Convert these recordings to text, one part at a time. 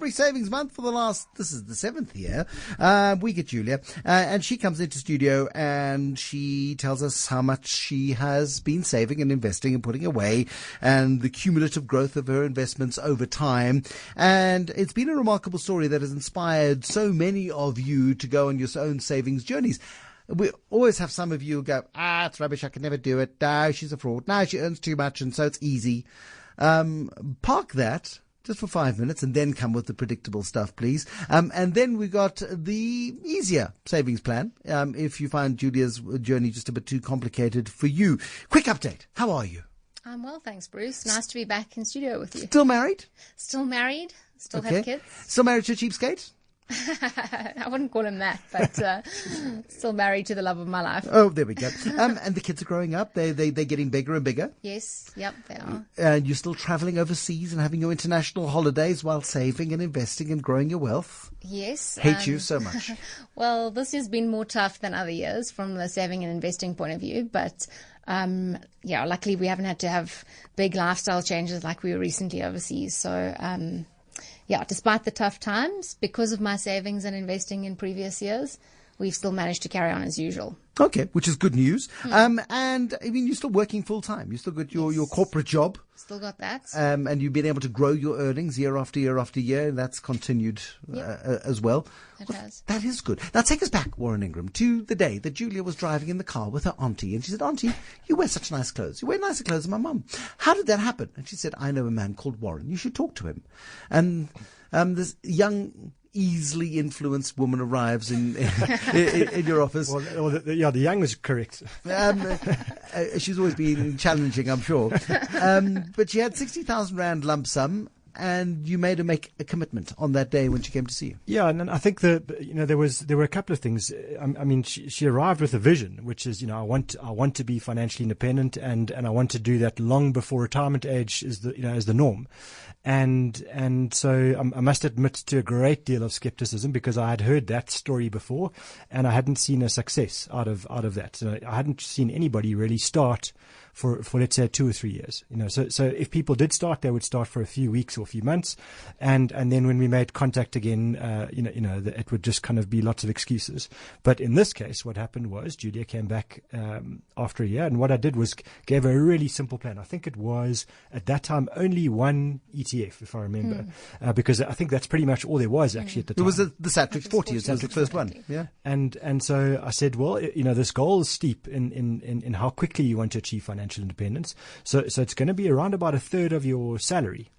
every savings month for this is the 7th year, we get Julia, and she comes into studio and she tells us how much she has been saving and investing and putting away and the cumulative growth of her investments over time. And it's been a remarkable story that has inspired so many of you to go on your own savings journeys. We always have some of you go, it's rubbish, I can never do it. No, she's a fraud. No, she earns too much and so it's easy. Park that just for 5 minutes and then come with the predictable stuff, please. And then we got the easier savings plan. If you find Julia's journey just a bit too complicated for you. Quick update. How are you? I'm well, thanks, Bruce. Nice to be back in studio with you. Still married? Still married. Still have kids. Still married to a cheapskate? I wouldn't call him that, but still married to the love of my life. Oh, there we go. And the kids are growing up. They're getting bigger and bigger. Yes, yep, they are. And you're still traveling overseas and having your international holidays while saving and investing and growing your wealth. Yes. Hate you so much. Well, this has been more tough than other years from the saving and investing point of view, but luckily we haven't had to have big lifestyle changes like we were recently overseas. So, despite the tough times, because of my savings and investing in previous years, we've still managed to carry on as usual. Okay, which is good news. And I mean, you're still working full time. You still got your corporate job. Still got that. And you've been able to grow your earnings year after year after year. And that's continued as well. It has. That is good. Now take us back, Warren Ingram, to the day that Julia was driving in the car with her auntie. And she said, "Auntie, you wear such nice clothes. You wear nicer clothes than my mum. How did that happen?" And she said, "I know a man called Warren. You should talk to him." And this young, easily influenced woman arrives in your office. The young is correct. She's always been challenging, I'm sure. But she had 60,000 Rand lump sum, and you made her make a commitment on that day when she came to see you. Yeah, and I think there were a couple of things. I mean, she arrived with a vision, which is, I want to be financially independent, and I want to do that long before retirement age is the norm. And so I must admit to a great deal of skepticism, because I had heard that story before and I hadn't seen a success out of that. So I hadn't seen anybody really start for let's say 2 or 3 years. So if people did start, they would start for a few weeks or a few months, and then when we made contact again, it would just kind of be lots of excuses. But in this case, what happened was Julia came back after a year, and what I did was gave her a really simple plan. I think it was at that time only one ETF, if I remember, because I think that's pretty much all there was actually at the time. It was the Satrix 40. It was the first one. Yeah. And so I said, well, this goal is steep in how quickly you want to achieve financial independence. So it's going to be around about a third of your salary.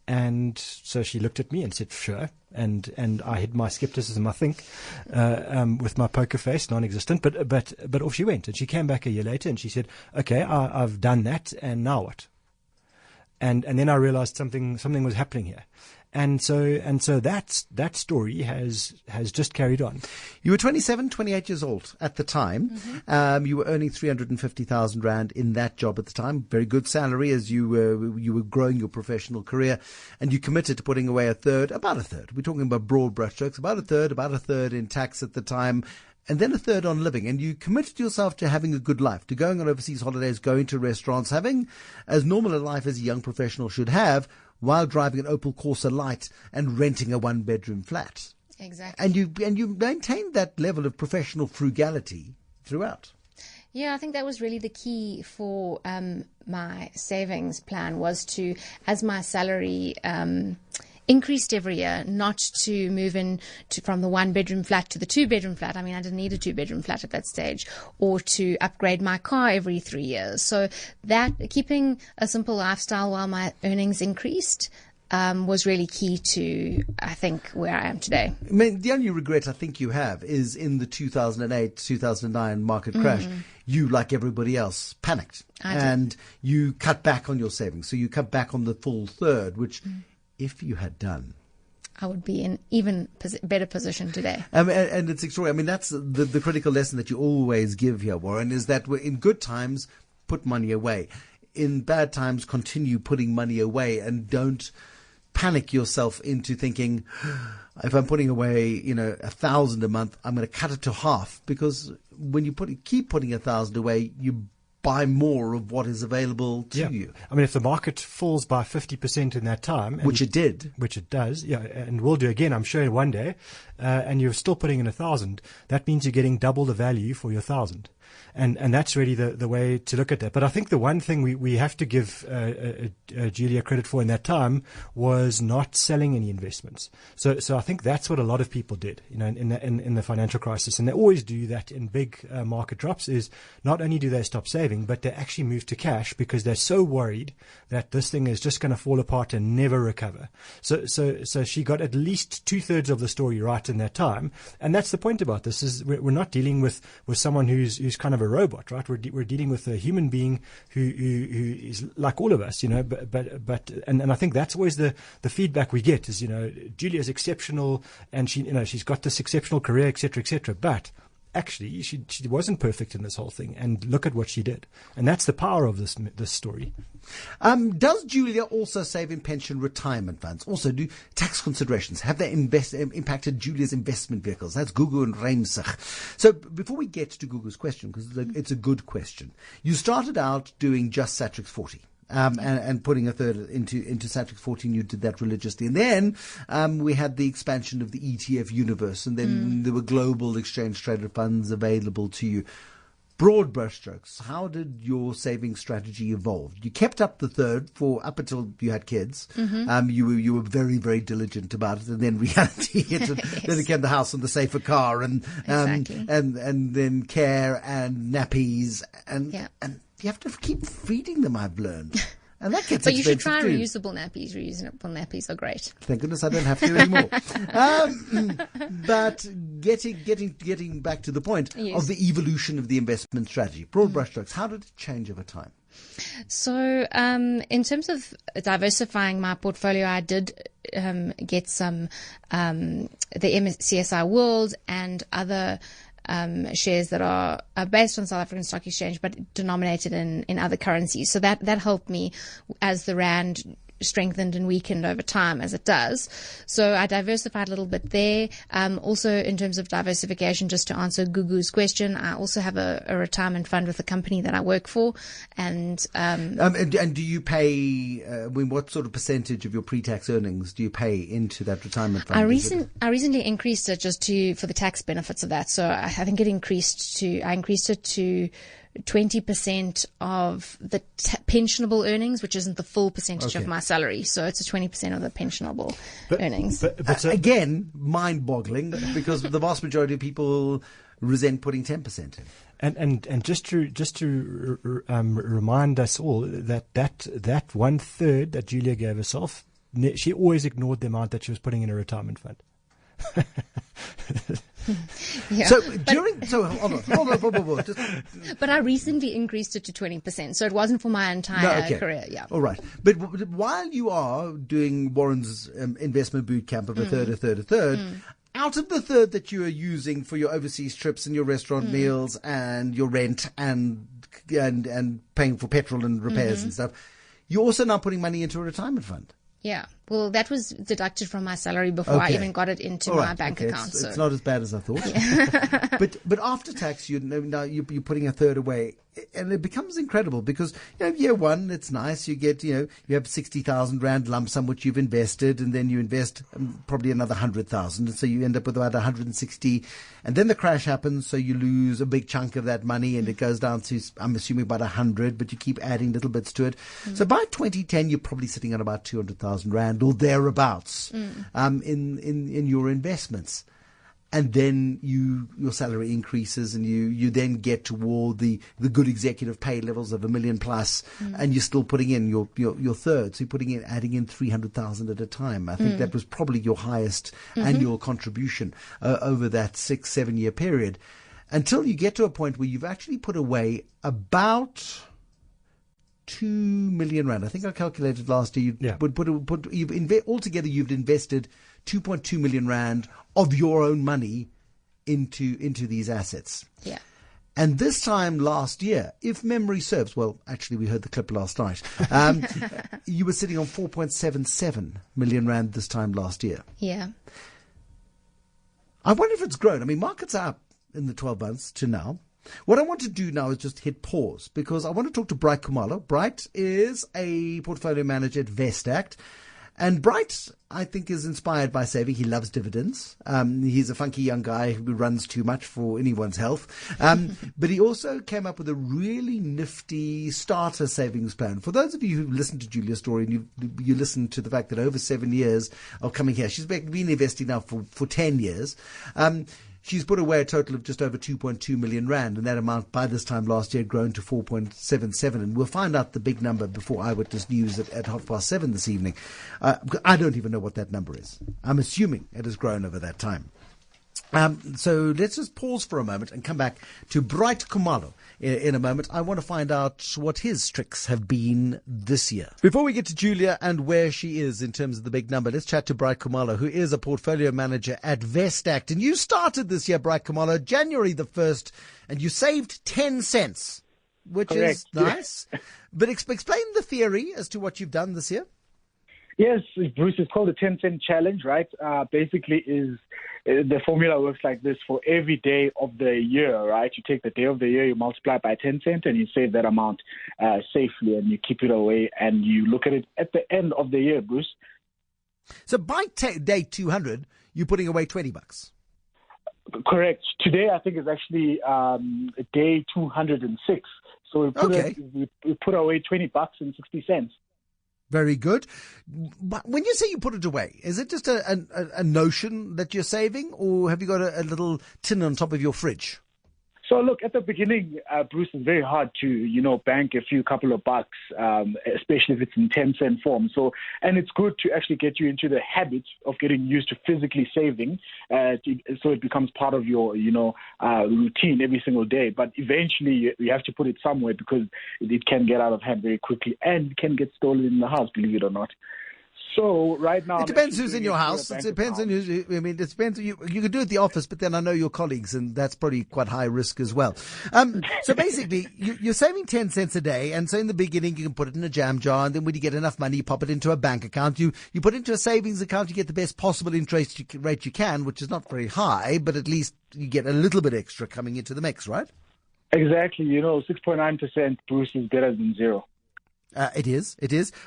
And so she looked at me and said, sure. And I hid my skepticism, I think, with my poker face, non-existent. But off she went. And she came back a year later and she said, okay, I've done that. And now what? And then I realized something was happening here. And so that story has just carried on. You were 27, 28 years old at the time. Mm-hmm. You were earning 350,000 Rand in that job at the time. Very good salary as you were growing your professional career, and you committed to putting away about a third. We're talking about broad brushstrokes, about a third in tax at the time. And then a third on living. And you committed yourself to having a good life, to going on overseas holidays, going to restaurants, having as normal a life as a young professional should have, while driving an Opel Corsa Light and renting a 1-bedroom flat. Exactly. And you maintained that level of professional frugality throughout. Yeah, I think that was really the key for my savings plan, was to, as my salary increased every year, not to move from the 1-bedroom flat to the 2-bedroom flat. I mean, I didn't need a 2-bedroom flat at that stage, or to upgrade my car every 3 years. So that keeping a simple lifestyle while my earnings increased was really key to, I think, where I am today. I mean, the only regret I think you have is in the 2008, 2009 market crash, you, like everybody else, panicked. And you cut back on your savings. So you cut back on the full third, which if you had done, I would be in even better position today. And it's extraordinary. I mean, that's the critical lesson that you always give here, Warren, is that in good times, put money away. In bad times, continue putting money away, and don't panic yourself into thinking, if I'm putting away, 1,000 a month, I'm going to cut it to half, because when you keep putting 1,000 away, you buy more of what is available to you. I mean, if the market falls by 50% in that time, Which it did. which it does, and will do again, I'm sure, one day, and you're still putting in 1,000, that means you're getting double the value for your 1,000. And that's really the way to look at that. But I think the one thing we have to give Julia credit for in that time was not selling any investments. So I think that's what a lot of people did, in the financial crisis. And they always do that in big market drops, is not only do they stop saving, but they actually move to cash because they're so worried that this thing is just going to fall apart and never recover. So she got at least 2/3 of the story right in that time. And that's the point about this, is we're not dealing with someone who's kind of a robot, right? We're dealing with a human being who is like all of us, but I think that's always the feedback we get is, Julia's exceptional and she's got this exceptional career, etc., but actually she wasn't perfect in this whole thing, and look at what she did. And that's the power of this story. Does Julia also save in pension retirement funds? Also, do tax considerations, have they impacted Julia's investment vehicles? That's Gugu and Reimsig. So before we get to Gugu's question, because it's a good question, you started out doing just Satrix 40. And putting a third into Satrix 14, you did that religiously. And then we had the expansion of the ETF universe, and then there were global exchange traded funds available to you. Broad brushstrokes, how did your saving strategy evolve? You kept up the third for up until you had kids. You were very, very diligent about it, and then reality hit. Yes. Then it came the house and the safer car, and Exactly. and then care and nappies, and Yeah. and you have to keep feeding them, I've learned. And that gets But you should try expensive too. reusable nappies. Reusable nappies are great. Thank goodness I don't have to anymore. But getting back to the point Yes. of the evolution of the investment strategy, broad brushstrokes, how did it change over time? So, in terms of diversifying my portfolio, I did get some the CSI World and other shares that are based on South African Stock Exchange but denominated in other currencies. So that helped me as the rand strengthened and weakened over time, as it does. So I diversified a little bit there. Also, in terms of diversification, just to answer Gugu's question, I also have a retirement fund with a company that I work for. And do you pay, what sort of percentage of your pre-tax earnings do you pay into that retirement fund? I recently increased it just for the tax benefits of that. So I think I increased it to 20% of the pensionable earnings, which isn't the full percentage of my salary. So it's a 20% of the pensionable earnings. But again, mind-boggling, because the vast majority of people resent putting 10% in. And just to remind us all that 1/3 that Julia gave herself, she always ignored the amount that she was putting in a retirement fund. Yeah. Hold on. But I recently increased it to 20%, so it wasn't for my entire career. Yeah. All right. But while you are doing Warren's investment boot camp of a third, out of the third that you are using for your overseas trips and your restaurant meals and your rent and paying for petrol and repairs and stuff, you're also now putting money into a retirement fund. Yeah. Well, that was deducted from my salary before I even got it into my bank account. It's not as bad as I thought. Yeah. but after tax, you're putting a third away, and it becomes incredible because year one it's nice. You get you have 60,000 rand lump sum which you've invested, and then you invest probably another 100,000, and so you end up with about 160. And then the crash happens, so you lose a big chunk of that money, and it goes down to, I'm assuming, about 100. But you keep adding little bits to it. So by 2010, you're probably sitting at about 200,000 rand or thereabouts in your investments. And then your salary increases, and you then get toward the good executive pay levels of $1 million plus, and you're still putting in your third. So you're adding in 300,000 at a time. I think that was probably your highest annual contribution over that 6-7 year period, until you get to a point where you've actually put away about 2 million rand. I think I calculated last year. Altogether you've invested 2.2 million rand of your own money into these assets. Yeah. And this time last year, if memory serves, well, actually we heard the clip last night, you were sitting on 4.77 million rand this time last year. Yeah. I wonder if it's grown. I mean, markets are up in the 12 months to now. What I want to do now is just hit pause because I want to talk to Bright Khumalo. Bright is a portfolio manager at Vestact. And Bright, I think, is inspired by saving. He loves dividends. He's a funky young guy who runs too much for anyone's health. But he also came up with a really nifty starter savings plan. For those of you who listened to Julia's story and you listened to the fact that over 7 years of coming here, she's been investing now for 10 years. She's put away a total of just over 2.2 million rand, and that amount by this time last year had grown to 4.77. And we'll find out the big number before Eyewitness News at 7:30 this evening. I don't even know what that number is. I'm assuming it has grown over that time. So let's just pause for a moment and come back to Bright Khumalo in a moment. I want to find out what his tricks have been this year. Before we get to Julia and where she is in terms of the big number, let's chat to Bright Khumalo, who is a portfolio manager at Vestact. And you started this year, Bright Khumalo, January the 1st, and you saved 10 cents, which Correct. is nice. But explain the theory as to what you've done this year. Yes, Bruce, it's called the 10-cent challenge, right? Basically, the formula works like this for every day of the year, right? You take the day of the year, you multiply it by 10 cents, and you save that amount safely, and you keep it away, and you look at it at the end of the year, Bruce. So by day 200, you're putting away $20. Correct. Today, I think, is actually day 206. So we put away $20.60. Very good. But when you say you put it away, is it just a notion that you're saving, or have you got a little tin on top of your fridge? So look, at the beginning, Bruce, it's very hard to, bank a couple of bucks, especially if it's in 10-cent form. So, and it's good to actually get you into the habit of getting used to physically saving, so it becomes part of your, routine every single day. But eventually, you have to put it somewhere because it can get out of hand very quickly and can get stolen in the house, believe it or not. So right now, it depends who's in your house. It depends on who's. I mean, it depends. You can do it at the office, but then I know your colleagues, and that's probably quite high risk as well. So basically, you're saving 10 cents a day, and so in the beginning you can put it in a jam jar, and then when you get enough money, you pop it into a bank account. You put it into a savings account. You get the best possible interest rate you can, which is not very high, but at least you get a little bit extra coming into the mix, right? Exactly. 6.9%, Bruce, is better than zero. It is.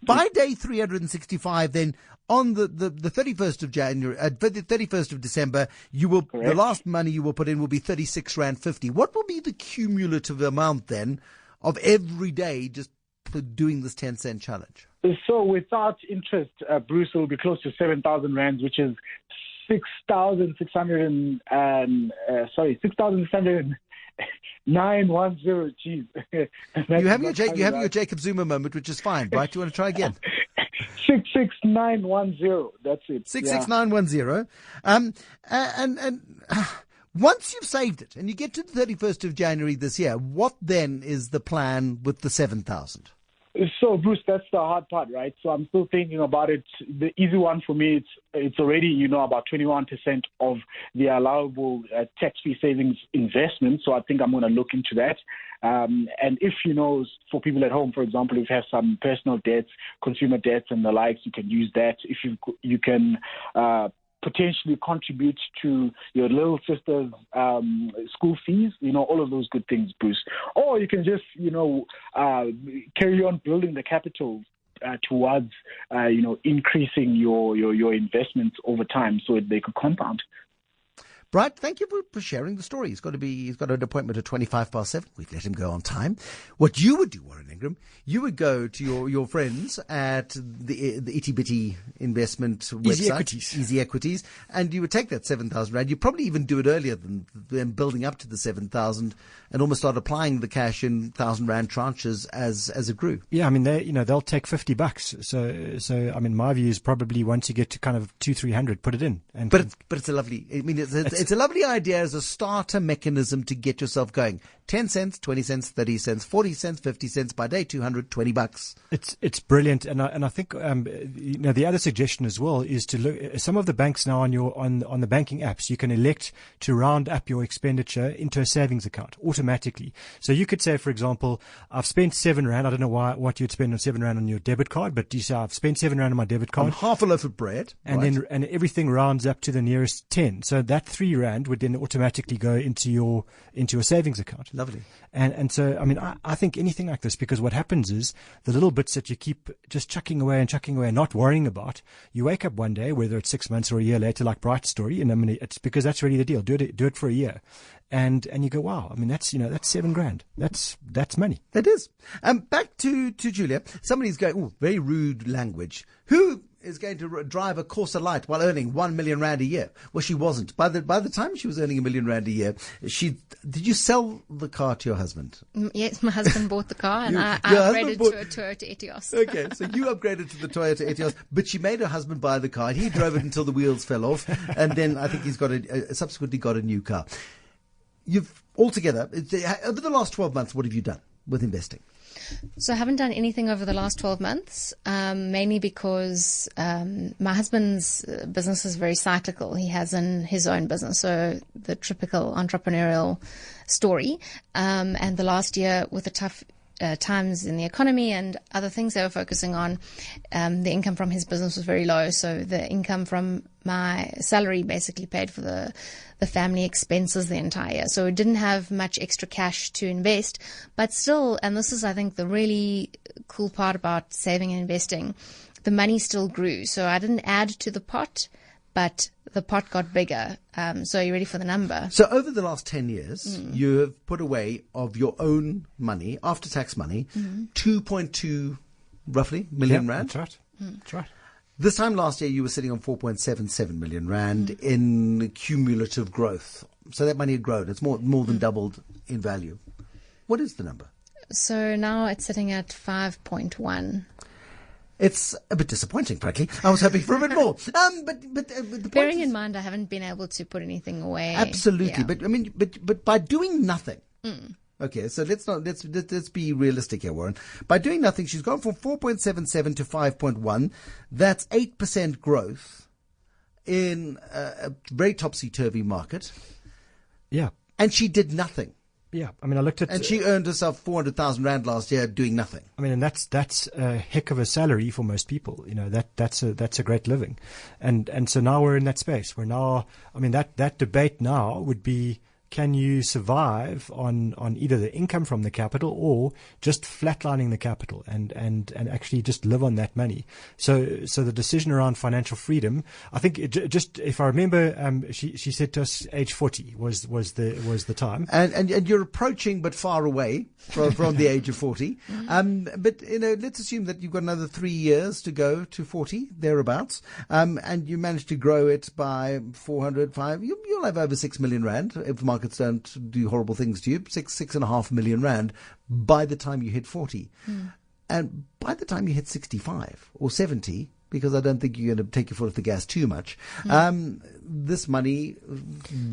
By day 365, then on the 31st of January, the 31st of December, the last money you will put in will be 36 Rand 50. What will be the cumulative amount then of every day just for doing this 10-cent challenge? So without interest, Bruce, will be close to 7,000 Rands, which is 6,600 910. Geez. You have your Jacob Zuma moment, which is fine, right? Do you want to try again? 66910. That's it. 66910. And once you've saved it and you get to the 31st of January this year, what then is the plan with the 7,000? So, Bruce, that's the hard part, right? So I'm still thinking about it. The easy one for me, it's already, about 21% of the allowable tax-free savings investment. So I think I'm going to look into that. And if, for people at home, for example, if you have some personal debts, consumer debts and the likes, you can use that. If you can potentially contribute to your little sister's school fees, all of those good things, Bruce. Or you can just, carry on building the capital towards, increasing your investments over time so they could compound. Bright, thank you for sharing the story. He's got an appointment at 7:25. We've let him go on time. What you would do, Warren Ingram, you would go to your friends at the Itty Bitty investment website, Easy Equities, and you would take that 7,000 Rand. You'd probably even do it earlier than building up to the 7,000 and almost start applying the cash in 1,000 Rand tranches as it grew. Yeah, I mean, they'll take $50. So I mean, my view is probably once you get to kind of 200-300, put it in. But it's a lovely. I mean, it's a lovely idea as a starter mechanism to get yourself going. 10 cents, 20 cents, 30 cents, 40 cents, 50 cents by day, 200, $20. It's brilliant. And I think, the other suggestion as well is to look, some of the banks now on the banking apps, you can elect to round up your expenditure into a savings account automatically. So you could say, for example, I've spent 7 Rand. I don't know what you'd spend on 7 Rand on your debit card, but you say I've spent 7 Rand on my debit card. On half a loaf of bread. And then everything rounds up to the nearest 10. So that 3 every rand would then automatically go into your savings account. Lovely. And so, I mean, I think anything like this, because what happens is the little bits that you keep just chucking away and not worrying about, you wake up one day, whether it's 6 months or a year later, like Bright Story, and I mean, it's because that's really the deal. Do it for a year. And you go, wow, I mean, that's $7,000. That's money. It is. Back to Julia. Somebody's going, very rude language. Who is going to drive a Corsa Light while earning 1 million rand a year? Well, she wasn't. By the time she was earning 1 million rand a year, did you sell the car to your husband? Yes, my husband bought the car, and I upgraded to a Toyota Etios. Okay, so you upgraded to the Toyota Etios, but she made her husband buy the car. He drove it until the wheels fell off, and then I think he's subsequently got a new car. You've altogether, over the last 12 months, what have you done with investing? So I haven't done anything over the last 12 months, mainly because my husband's business is very cyclical. He has his own business, so the typical entrepreneurial story. And the last year, with the tough times in the economy and other things they were focusing on, the income from his business was very low. So the income from my salary basically paid for the family expenses the entire year. So we didn't have much extra cash to invest, but still, and this is, I think, the really cool part about saving and investing, the money still grew. So I didn't add to the pot, but the pot got bigger. So are you ready for the number? So over the last 10 years, you have put away of your own money, after-tax money, 2.2, roughly, million rand. That's right. That's right. This time last year, you were sitting on 4.77 million rand in cumulative growth. So that money had grown. It's more than doubled in value. What is the number? So now it's sitting at 5.1. It's a bit disappointing, frankly. I was hoping for a bit more. But the bearing in mind, I haven't been able to put anything away. Absolutely, yeah. But I mean, but by doing nothing. Okay, so let's be realistic here, Warren. By doing nothing, she's gone from 4.77 to 5.1. That's 8% growth in a very topsy-turvy market. Yeah. And she did nothing. Yeah, I mean, I looked at, and she earned herself 400,000 rand last year doing nothing. I mean, and that's a heck of a salary for most people. You know, that's a great living, and so now we're in that space. We're now, I mean, that debate now would be, can you survive on either the income from the capital or just flatlining the capital and actually just live on that money? So the decision around financial freedom, I think just, if I remember, she said to us age 40 was the time. And you're approaching but far away from the age of 40. But let's assume that you've got another 3 years to go to 40, thereabouts. And you managed to grow it by 405. You'll have over 6 million rand if markets don't do horrible things to you. 6.5 million rand by the time you hit 40. And by the time you hit 65 or 70, because I don't think you're going to take your foot off the gas too much, this money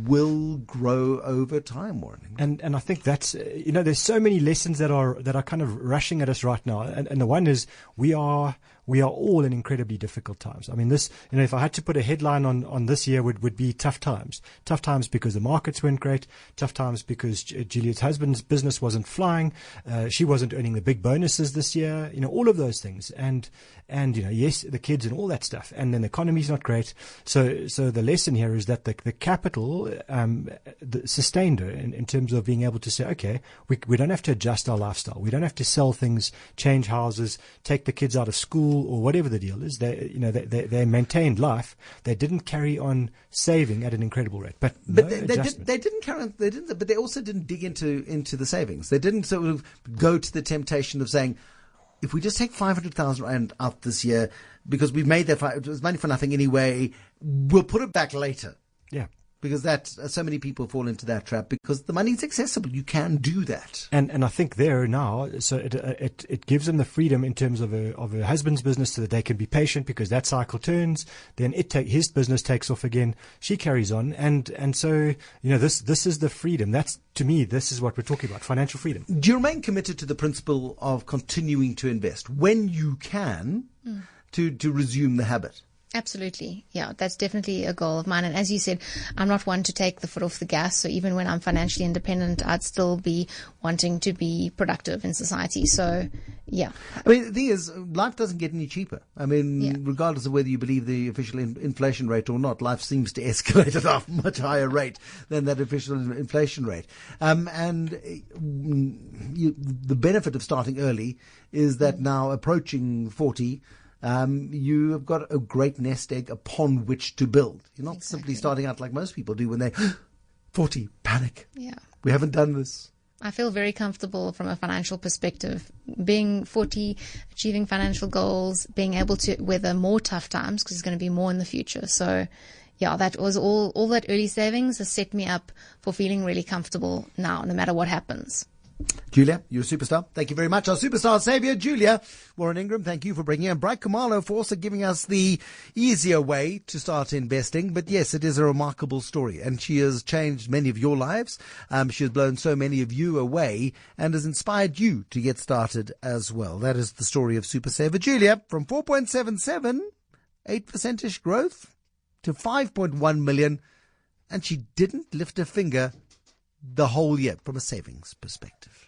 will grow over time, Warren. And I think that's, there's so many lessons that are kind of rushing at us right now. And the one is we are all in incredibly difficult times. I mean, this, if I had to put a headline on this year would be tough times. Tough times because the markets weren't great. Tough times because Julia's husband's business wasn't flying. She wasn't earning the big bonuses this year. All of those things. And yes, the kids and all that stuff. And then the economy's not great. So the lesson here is that the capital sustained her in terms of being able to say, okay, we don't have to adjust our lifestyle. We don't have to sell things, change houses, take the kids out of school, or whatever the deal is. They maintained life. They didn't carry on saving at an incredible rate. But they didn't carry on. They didn't. But they also didn't dig into the savings. They didn't sort of go to the temptation of saying, if we just take 500,000 rand out this year because we've made that, it was money for nothing anyway, we'll put it back later. Yeah. Because so many people fall into that trap because the money's accessible. You can do that. And I think there now, so it gives them the freedom in terms of her husband's business so that they can be patient because that cycle turns. Then his business takes off again. She carries on. And so, this is the freedom. That's, to me, this is what we're talking about, financial freedom. Do you remain committed to the principle of continuing to invest when you can to resume the habit? Absolutely. Yeah, that's definitely a goal of mine. And as you said, I'm not one to take the foot off the gas. So even when I'm financially independent, I'd still be wanting to be productive in society. So Yeah. I mean, the thing is, life doesn't get any cheaper. I mean, Yeah. regardless of whether you believe the official inflation rate or not, life seems to escalate at a much higher rate than that official inflation rate. The benefit of starting early is that now approaching 40, you have got a great nest egg upon which to build. You're not simply starting out like most people do when they 40, panic. Yeah. We haven't done this. I feel very comfortable from a financial perspective. Being 40, achieving financial goals, being able to weather more tough times because there's going to be more in the future. So, yeah, that was all that early savings has set me up for feeling really comfortable now, no matter what happens. Julia, you're a superstar. Thank you very much. Our superstar savior, Julia. Warren Ingram, thank you for bringing in. Bright Kumalo for also giving us the easier way to start investing. But yes, it is a remarkable story. And she has changed many of your lives. She has blown so many of you away and has inspired you to get started as well. That is the story of Supersaver Julia, from 4.77, 8% growth, to 5.1 million. And she didn't lift a finger the whole year from a savings perspective.